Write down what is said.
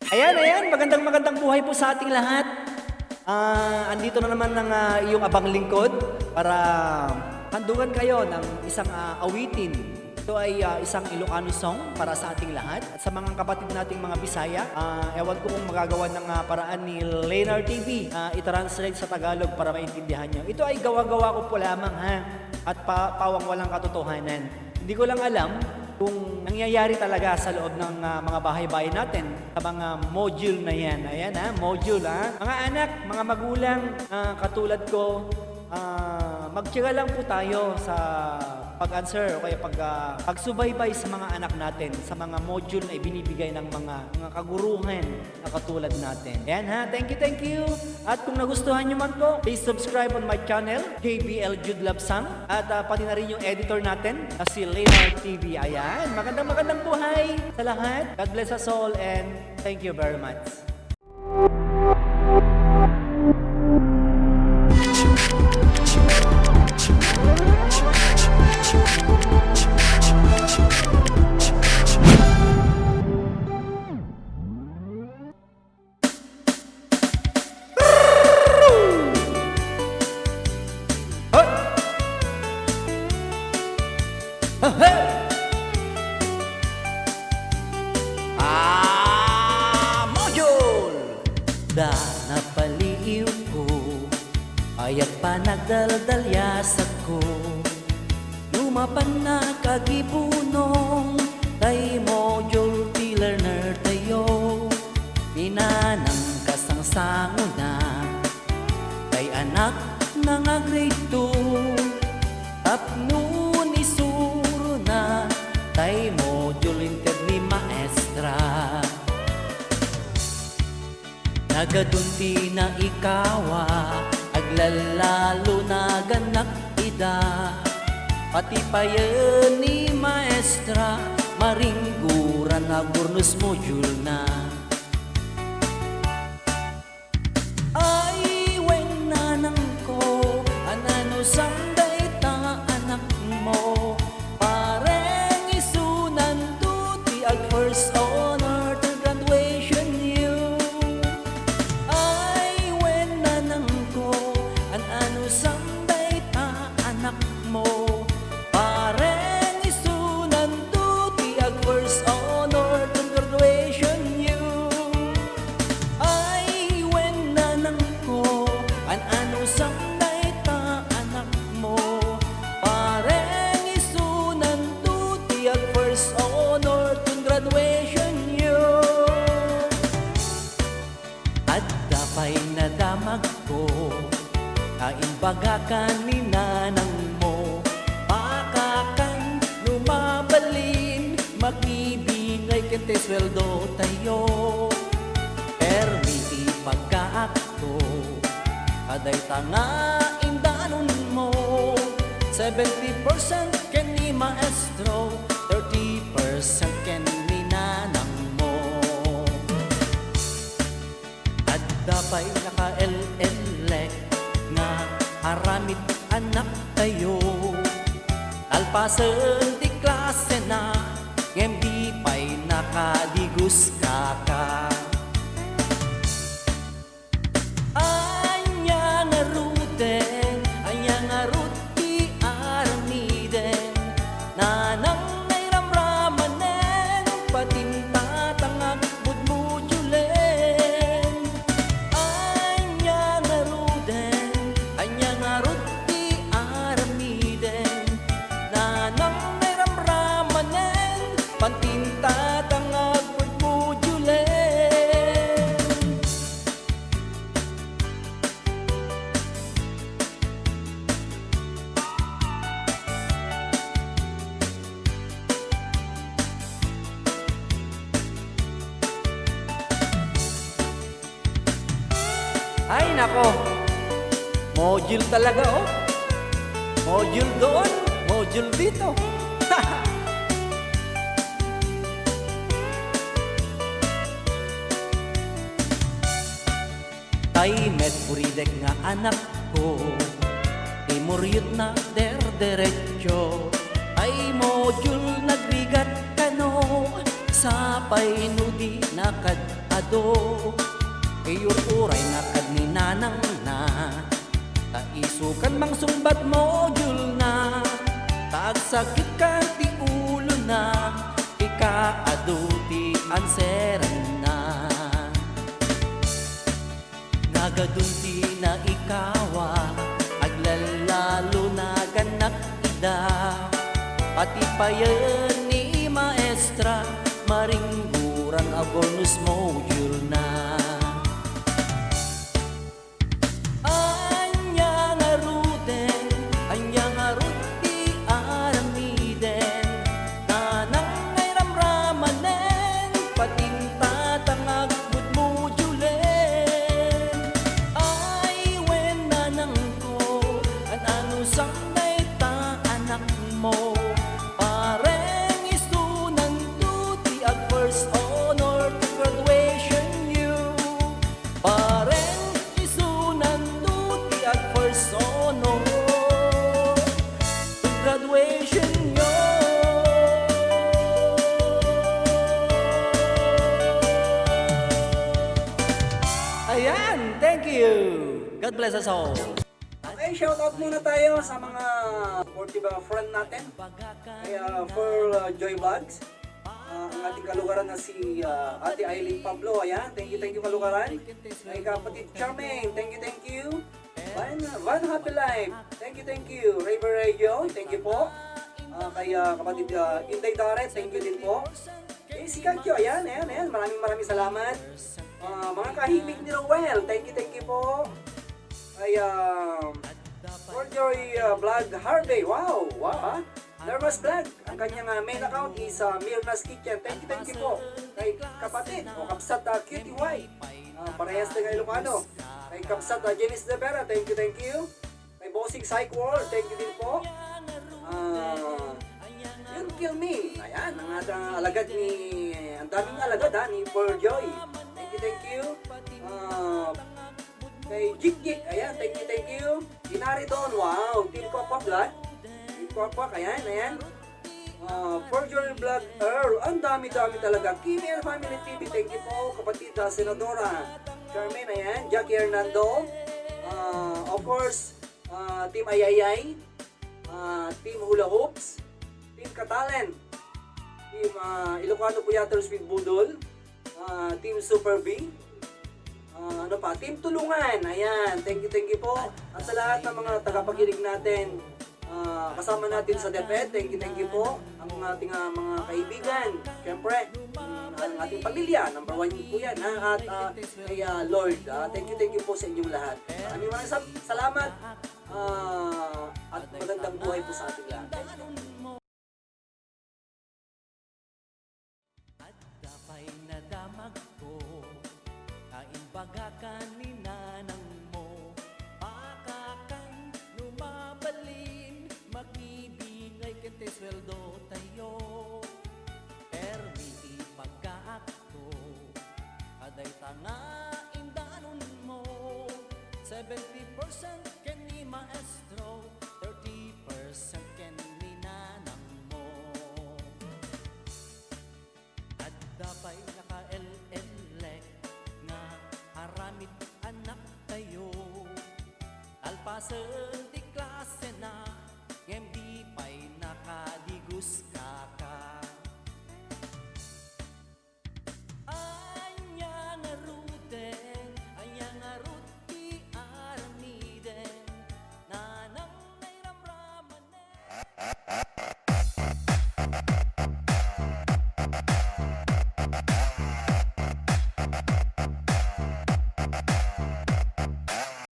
Ayan, magandang buhay po sa ating lahat. Andito na naman ng iyong abang lingkod para handugan kayo ng isang awitin. Ito ay isang Ilocano song para sa ating lahat. At sa mga kapatid nating mga Bisaya, ewan ko kung magagawa ng paraan ni Lenar TV, i-translate sa Tagalog para maintindihan nyo. Ito ay gawa-gawa ko po lamang at pawang walang katotohanan. Hindi ko lang alam kung nangyayari talaga sa loob ng mga bahay-bahay natin, sa mga module na yan. Ayan module Mga anak, mga magulang, katulad ko, magtiyaga lang po tayo sa pag-answer o kaya pagsubaybay sa mga anak natin, sa mga module na ibinibigay ng mga kaguruhan na katulad natin. Ayan thank you. At kung nagustuhan nyo man po, please subscribe on my channel, JBL Jude Love Sang. At pati na rin yung editor natin, na si Leonard TV. Ayan, magandang buhay sa lahat. God bless us all and thank you very much. Module! Da napaliw ko, ayat pa nagdaldalyasat ko. Lumapan na kagibunong, tay module ti learner tayo. Pinanang kasangsango na, kay anak na nga grade 2. Tapno ni suro na, tay module inter ni maestra. Nagadunti na ikawa, aglalalo na ganak ida. Pati payan ni maestra, maringguran na burnus module na. Ay, wen nanang ko, anano sanday ta anak mo. Pareng isunan tuti ag first honor to graduation you. Ay, wen nanang ko, anano sanday ta anak mo. Pareng isunan tuti ag first honor to graduation you. Ay, wen nanang ko, anano sanday ta anak mo. Pareng isunan tuti ag first honor to graduation you. At dapay na damag ko, kaimbaga ka ni nanang mo. Pakakan lumabalin, makibigay kente sweldo tayo. Permiti pagkaakto, aday tanga indanon mo. 70% ken ni maestro, 30% ken ni nanang mo. At dapay naka-LLek nga aramid anak tayo. Alpasen di klase na, di pa'y nakadigus ka. Anya nga ruten, anya nga ruti armiden. Nanang ngay ramramanen, patinta tangag budmujulen. Anya nga ruten, anya nga ruti armiden. Nanang ngay ramramanen, patinta tangag budmujulen. Ay nako, module talaga module doon, module dito. Tay met puridek nga anak ko, imuryot na der-derecho. Ay module nagrigat kano, sa painudi nakad ado iyor uray na kadninanang na taisukan mang sumbat mo jul na tagsakit ka ti ulo na ikaado ti anseran na nagadun ti na ikawa aglalalo na ganak ida pati payan ni maestra maringguran a bonus mo jul na graduation nyo. Ayan, thank you. God bless us all. Okay, shoutout muna tayo sa mga supportive friend natin. Kaya for Joy Vlogs, ang ating kalugaran na si Ate Aileen Pablo. Ayan, thank you kalugaran. Kay kapatid Charmaine, thank you. One Happy Life, thank you. Raver Radio, thank you po. Kay kapatid Inday Daret, thank you din po. Si Kakyo, ayan, maraming salamat. Mga kahimik ni Rowell, thank you po. Kay for Joy Vlog Harvey, wow ha? Nervous Vlog, ang kanyang main account is Mirna's Kitchen, thank you po. Kay kapatid, o kapsat Cutie White, parehas na kay Ilocano. Kay kapsat Janice De Vera, thank you. Kay Bossing Psych World, thank you din po. Yun Kill Me, ayan, ang ating alagad ni, ang daming alagad ni For Joy, thank you. Kay Jik, ayan, thank you. Inari doon, wow, Team Kwak Vlog. Team Kwak, ayan. For Joy Vlog Earl, ang dami talaga. Kimi and Family TV, thank you po. Kapatid Senadora Carmen, ayan. Jackie Hernando. Of course, Team Ayayay. Team Hula Hoops. Team Katalent. Team Ilocano Puyaters with Budol. Team Super B. Team Tulungan. Ayan, thank you po. At sa lahat ng mga tagapakinig natin, kasama natin sa DepEd, thank you po. Ang ating mga kaibigan, syempre, ang ating pamilya, number 1 po yan, at kay Lord. Thank you po sa inyong lahat. Maraming salamat at magandang buhay po sa ating lahat. Dapay na damag ko kaimbaga kaninanang mo pakakan lumabalin makibingay kente sweldo tayo permi ipagkaakto aday tanga indanon mo 70% ken ni maestro 30% ken ni nanang mo at dapay naka-LLek nga haramid anak tayo alpasen